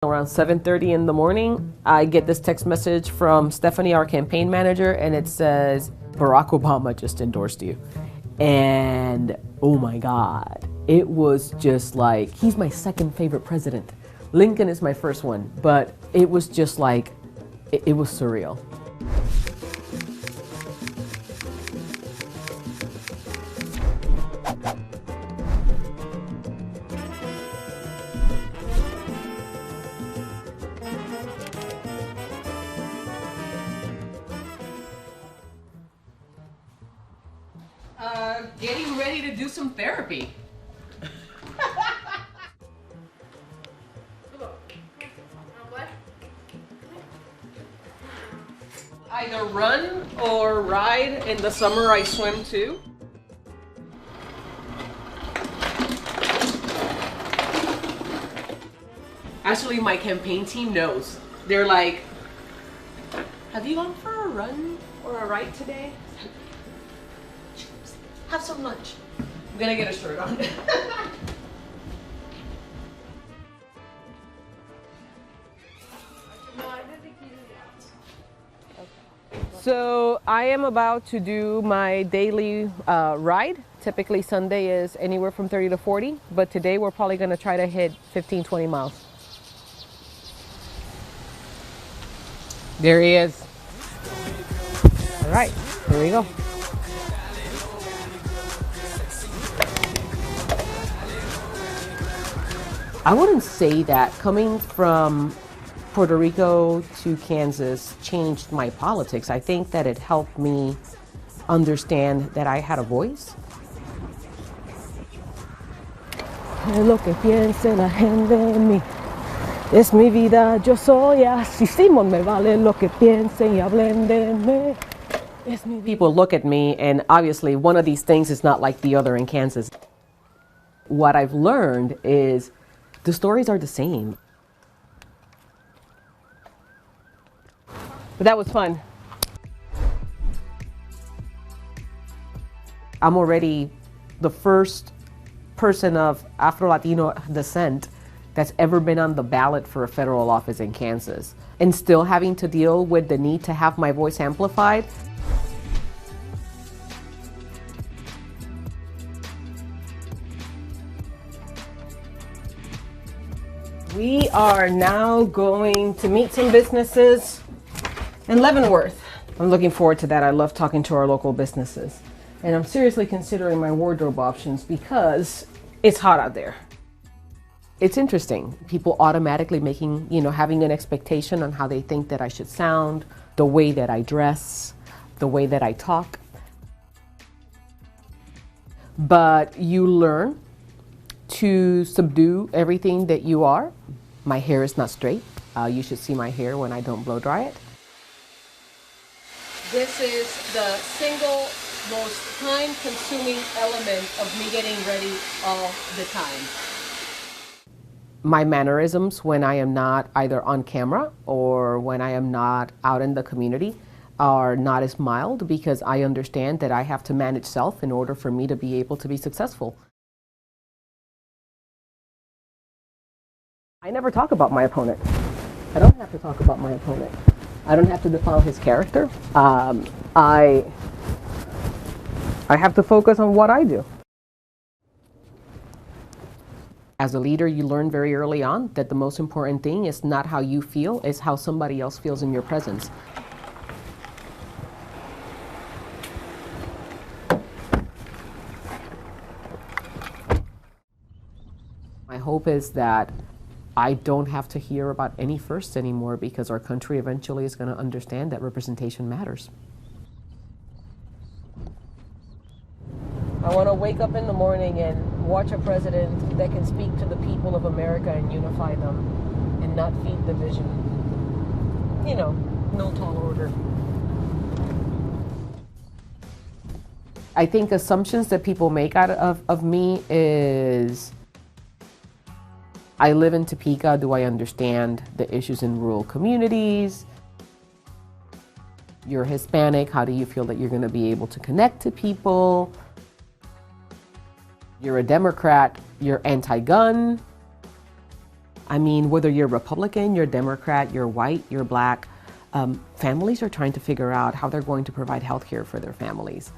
Around 7:30 in the morning, I get this text message from Stephanie, our campaign manager, and it says, Barack Obama just endorsed you. And oh my God, it was just like, he's my second favorite president. Lincoln is my first one, but it was just like, it was surreal. Getting ready to do some therapy. Either run or ride. In the summer I swim too. Actually, my campaign team knows. They're like, have you gone for a run or a ride today? Have some lunch. I'm gonna get a shirt on. So I am about to do my daily ride. Typically Sunday is anywhere from 30 to 40, but today we're probably gonna try to hit 15, 20 miles. There he is. All right, here we go. I wouldn't say that coming from Puerto Rico to Kansas changed my politics. I think that it helped me understand that I had a voice. Lo que piense la gente de mí. Es mi vida, yo soy así. Simón, me vale lo que piensen y hablen de mí. People look at me, and obviously one of these things is not like the other in Kansas. What I've learned is the stories are the same. But that was fun. I'm already the first person of Afro-Latino descent that's ever been on the ballot for a federal office in Kansas, and still having to deal with the need to have my voice amplified. We are now going to meet some businesses in Leavenworth. I'm looking forward to that. I love talking to our local businesses. And I'm seriously considering my wardrobe options because it's hot out there. It's interesting. People automatically making, having an expectation on how they think that I should sound, the way that I dress, the way that I talk. But you learn to subdue everything that you are. My hair is not straight. You should see my hair when I don't blow dry it. This is the single most time-consuming element of me getting ready all the time. My mannerisms when I am not either on camera or when I am not out in the community are not as mild because I understand that I have to manage self in order for me to be able to be successful. I never talk about my opponent. I don't have to talk about my opponent. I don't have to define his character. I have to focus on what I do. As a leader, you learn very early on that the most important thing is not how you feel, it's how somebody else feels in your presence. My hope is that I don't have to hear about any firsts anymore because our country eventually is going to understand that representation matters. I want to wake up in the morning and watch a president that can speak to the people of America and unify them and not feed division. No tall order. I think assumptions that people make out of me is, I live in Topeka, do I understand the issues in rural communities? You're Hispanic, how do you feel that you're going to be able to connect to people? You're a Democrat, you're anti-gun. I mean, whether you're Republican, you're Democrat, you're white, you're black, families are trying to figure out how they're going to provide health care for their families.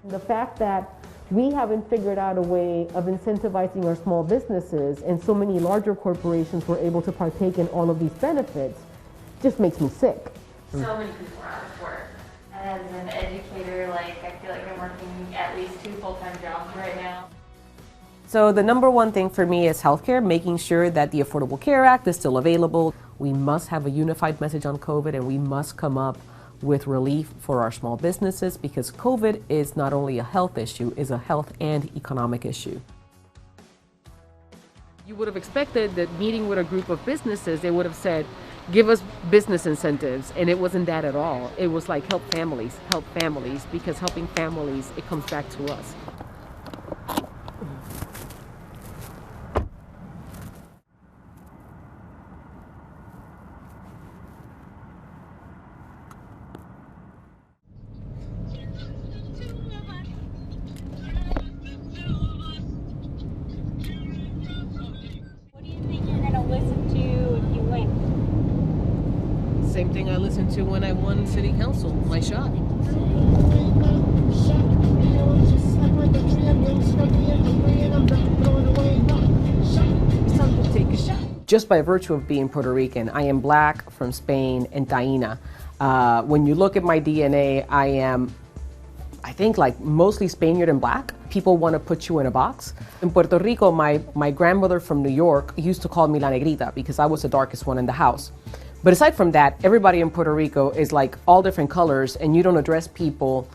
The fact that we haven't figured out a way of incentivizing our small businesses and so many larger corporations were able to partake in all of these benefits just makes me sick. So many people are out of work. As an educator, I feel like I'm working at least 2 full-time jobs right now. So the number one thing for me is healthcare, making sure that the Affordable Care Act is still available. We must have a unified message on COVID, and we must come up with relief for our small businesses, because COVID is not only a health issue, it's a health and economic issue. You would have expected that meeting with a group of businesses, they would have said, give us business incentives, and it wasn't that at all. It was like help families, because helping families, it comes back to us. Same thing I listened to when I won city council, my shot. Take a shot. Just by virtue of being Puerto Rican, I am black from Spain and Taína. When you look at my DNA, I am, I think, mostly Spaniard and black. People want to put you in a box. In Puerto Rico, my grandmother from New York used to call me La Negrita because I was the darkest one in the house. But aside from that, everybody in Puerto Rico is all different colors, and you don't address people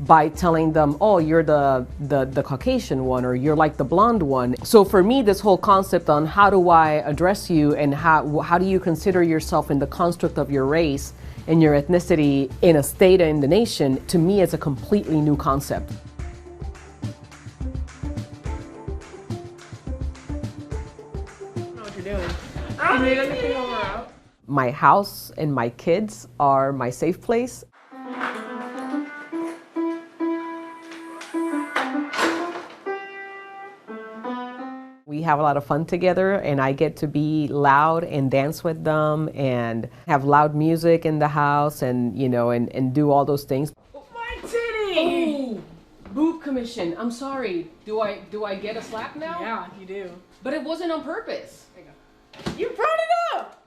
by telling them, oh, you're the Caucasian one, or you're like the blonde one. So for me, this whole concept on how do I address you and how do you consider yourself in the construct of your race and your ethnicity in a state and in the nation, to me is a completely new concept. I don't know what you're doing. You made everything over out. My house and my kids are my safe place. We have a lot of fun together, and I get to be loud and dance with them and have loud music in the house and, and do all those things. My titty! Oh, boob commission. I'm sorry. Do I get a slap now? Yeah, you do. But it wasn't on purpose. There you go. You brought it up!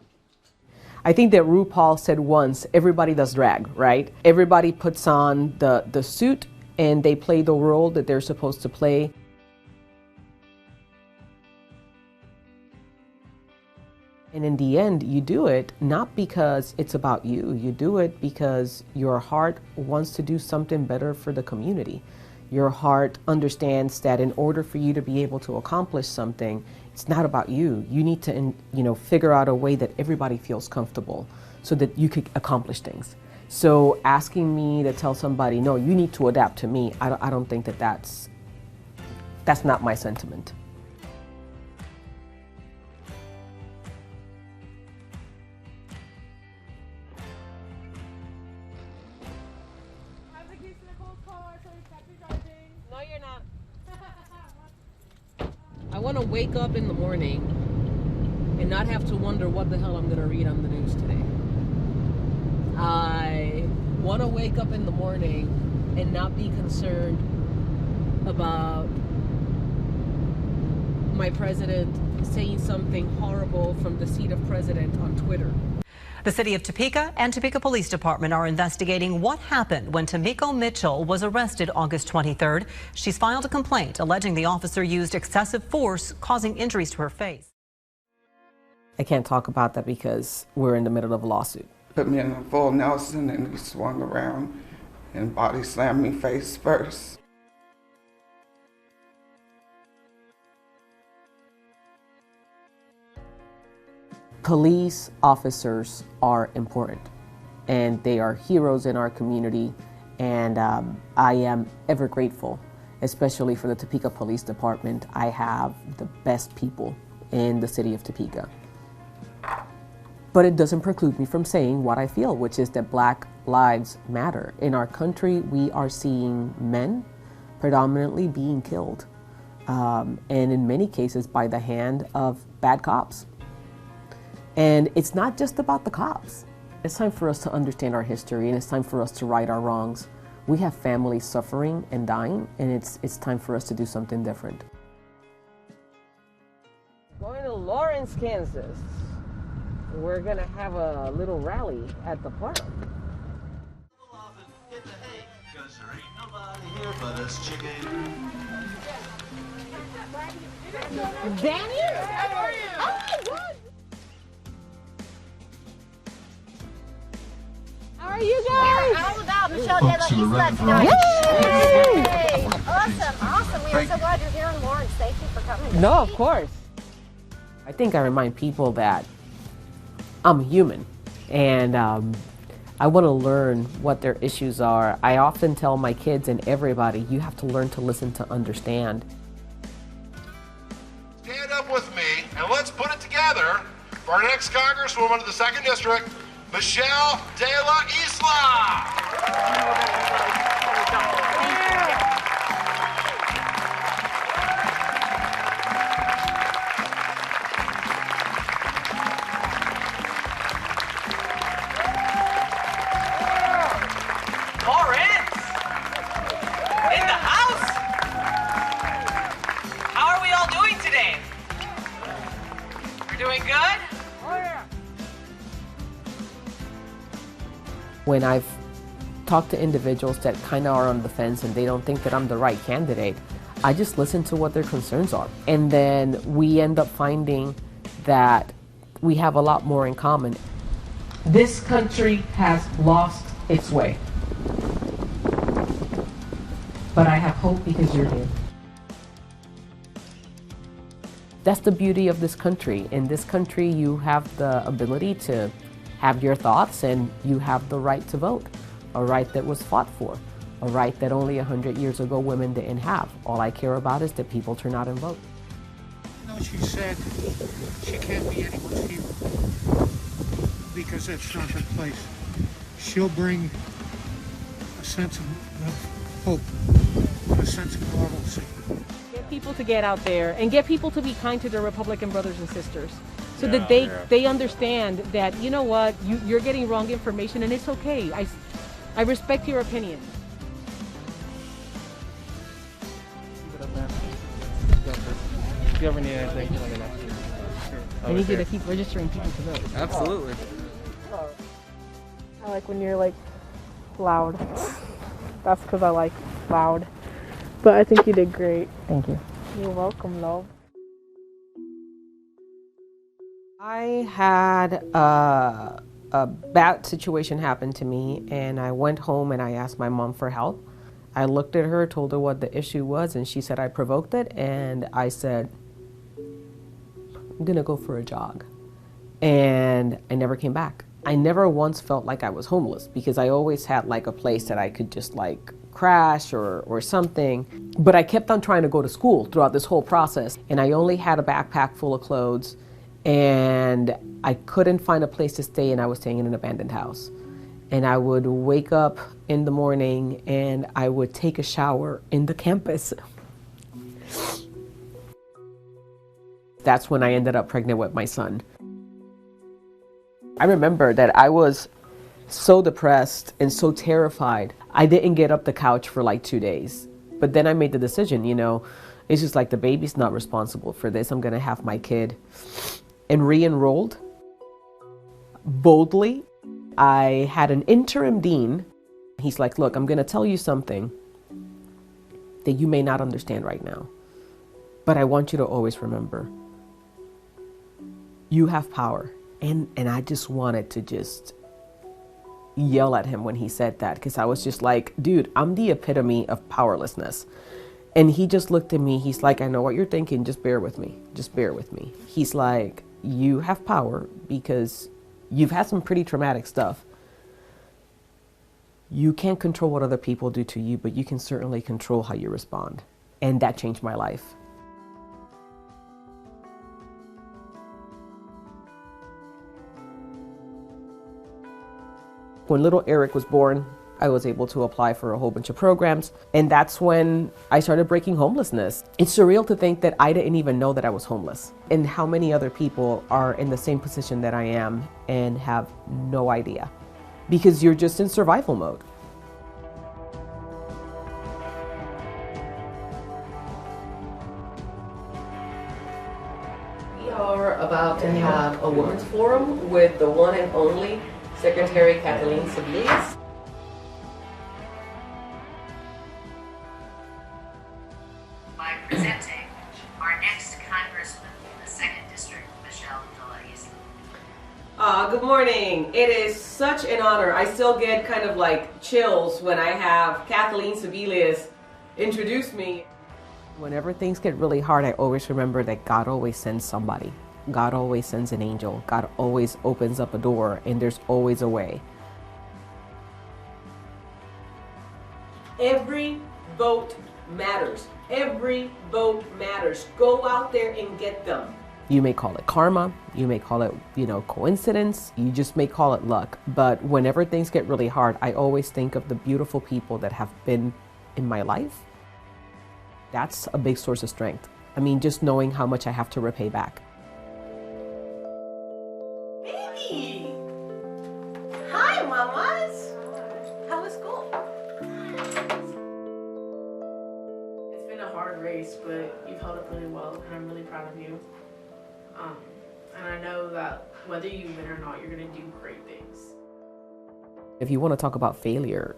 I think that RuPaul said once, everybody does drag, right? Everybody puts on the suit and they play the role that they're supposed to play. And in the end, you do it not because it's about you. You do it because your heart wants to do something better for the community. Your heart understands that in order for you to be able to accomplish something, it's not about you. You need to, figure out a way that everybody feels comfortable so that you could accomplish things. So asking me to tell somebody, no, you need to adapt to me, I don't think that's not my sentiment. No, you're not. I want to wake up in the morning and not have to wonder what the hell I'm going to read on the news today. I want to wake up in the morning and not be concerned about my president saying something horrible from the seat of president on Twitter. The city of Topeka and Topeka Police Department are investigating what happened when Tamiko Mitchell was arrested August 23rd. She's filed a complaint alleging the officer used excessive force, causing injuries to her face. I can't talk about that because we're in the middle of a lawsuit. Put me in a full Nelson and he swung around and body slammed me face first. Police officers are important, and they are heroes in our community, and I am ever grateful, especially for the Topeka Police Department. I have the best people in the city of Topeka. But it doesn't preclude me from saying what I feel, which is that Black lives matter. In our country, we are seeing men predominantly being killed and in many cases by the hand of bad cops. And it's not just about the cops. It's time for us to understand our history, and it's time for us to right our wrongs. We have families suffering and dying, and it's time for us to do something different. Going to Lawrence, Kansas. We're gonna have a little rally at the park. Danny? How are you? Oh my God! How are you guys? We're all about Michelle de la Isla tonight. Yay! Awesome. We are so glad you're here in Lawrence. Thank you for coming. No, of course. I think I remind people that I'm human, and I want to learn what their issues are. I often tell my kids and everybody, you have to learn to listen to understand. Stand up with me and let's put it together for our next Congresswoman of the 2nd District, Michelle de la Isla. In the house? How are we all doing today? We're doing good? Oh yeah. When I've talked to individuals that kind of are on the fence and they don't think that I'm the right candidate, I just listen to what their concerns are. And then we end up finding that we have a lot more in common. This country has lost its way. But I have hope because you're here. That's the beauty of this country. In this country, you have the ability to have your thoughts, and you have the right to vote, a right that was fought for, a right that only 100 years ago women didn't have. All I care about is that people turn out and vote. You know, she said she can't be anyone's hero because that's not her place. She'll bring a sense of hope, a sense of normalcy. Get people to get out there and get people to be kind to their Republican brothers and sisters, so that they understand that, you know what, you're getting wrong information and it's okay. I respect your opinion. If you ever need anything, let me know. I need you to keep registering people to vote. Absolutely. I like when you're like loud. That's because I like loud. But I think you did great. Thank you. You're welcome, love. I had a bad situation happen to me, and I went home and I asked my mom for help. I looked at her, told her what the issue was, and she said I provoked it, and I said, I'm gonna go for a jog. And I never came back. I never once felt like I was homeless, because I always had like a place that I could just like crash or something. But I kept on trying to go to school throughout this whole process, and I only had a backpack full of clothes, and I couldn't find a place to stay, and I was staying in an abandoned house. And I would wake up in the morning and I would take a shower in the campus. That's when I ended up pregnant with my son. I remember that I was so depressed and so terrified. I didn't get up the couch for like 2 days. But then I made the decision, you know, it's just like the baby's not responsible for this. I'm gonna have my kid. And re-enrolled boldly. I had an interim dean. He's like, look, I'm gonna tell you something that you may not understand right now, but I want you to always remember, you have power. And I just wanted to just yell at him when he said that, because I was just like, dude, I'm the epitome of powerlessness. And he just looked at me, he's like, I know what you're thinking, just bear with me, just bear with me. He's like, you have power because you've had some pretty traumatic stuff. You can't control what other people do to you, but you can certainly control how you respond. And that changed my life. When little Eric was born, I was able to apply for a whole bunch of programs, and that's when I started breaking homelessness. It's surreal to think that I didn't even know that I was homeless, and how many other people are in the same position that I am and have no idea, because you're just in survival mode. We are about to have a women's forum with the one and only Secretary Kathleen Sebelius. By presenting our next congressman in the 2nd District, Michelle Isla. Good morning. It is such an honor. I still get kind of like chills when I have Kathleen Sebelius introduce me. Whenever things get really hard, I always remember that God always sends somebody. God always sends an angel. God always opens up a door, and there's always a way. Every vote matters. Every vote matters. Go out there and get them. You may call it karma, you may call it, coincidence, you just may call it luck. But whenever things get really hard, I always think of the beautiful people that have been in my life. That's a big source of strength. I mean, just knowing how much I have to repay back. Baby! Hi, mamas! How was school? It's been a hard race, but you've held up really well, and I'm really proud of you. And I know that whether you win or not, you're going to do great things. If you want to talk about failure,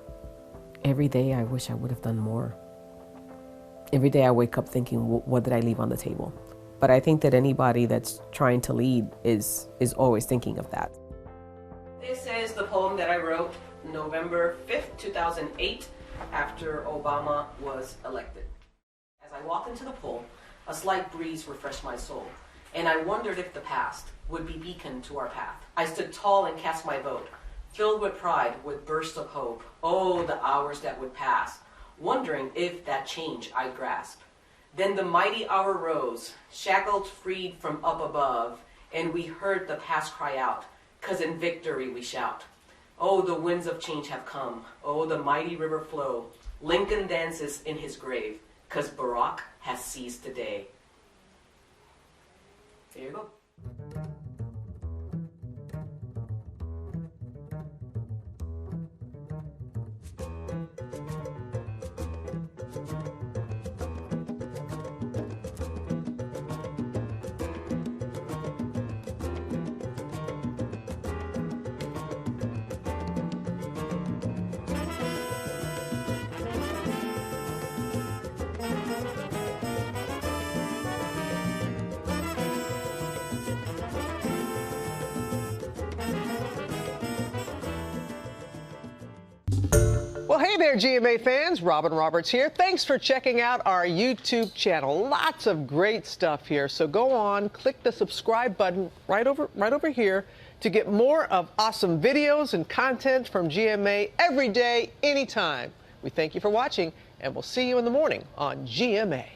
every day I wish I would have done more. Every day I wake up thinking, what did I leave on the table? But I think that anybody that's trying to lead is always thinking of that. This is the poem that I wrote November 5th, 2008, after Obama was elected. As I walked into the poll, a slight breeze refreshed my soul, and I wondered if the past would be beacon to our path. I stood tall and cast my vote, filled with pride, with bursts of hope. Oh, the hours that would pass, wondering if that change I'd grasp. Then the mighty hour rose, shackled freed from up above, and we heard the past cry out, 'cause in victory we shout. Oh, the winds of change have come, oh, the mighty river flow. Lincoln dances in his grave, 'cause Barack has seized the day. There you go. Well, hey there, GMA fans. Robin Roberts here. Thanks for checking out our YouTube channel. Lots of great stuff here. So go on, click the subscribe button right over here to get more of awesome videos and content from GMA every day, anytime. We thank you for watching, and we'll see you in the morning on GMA.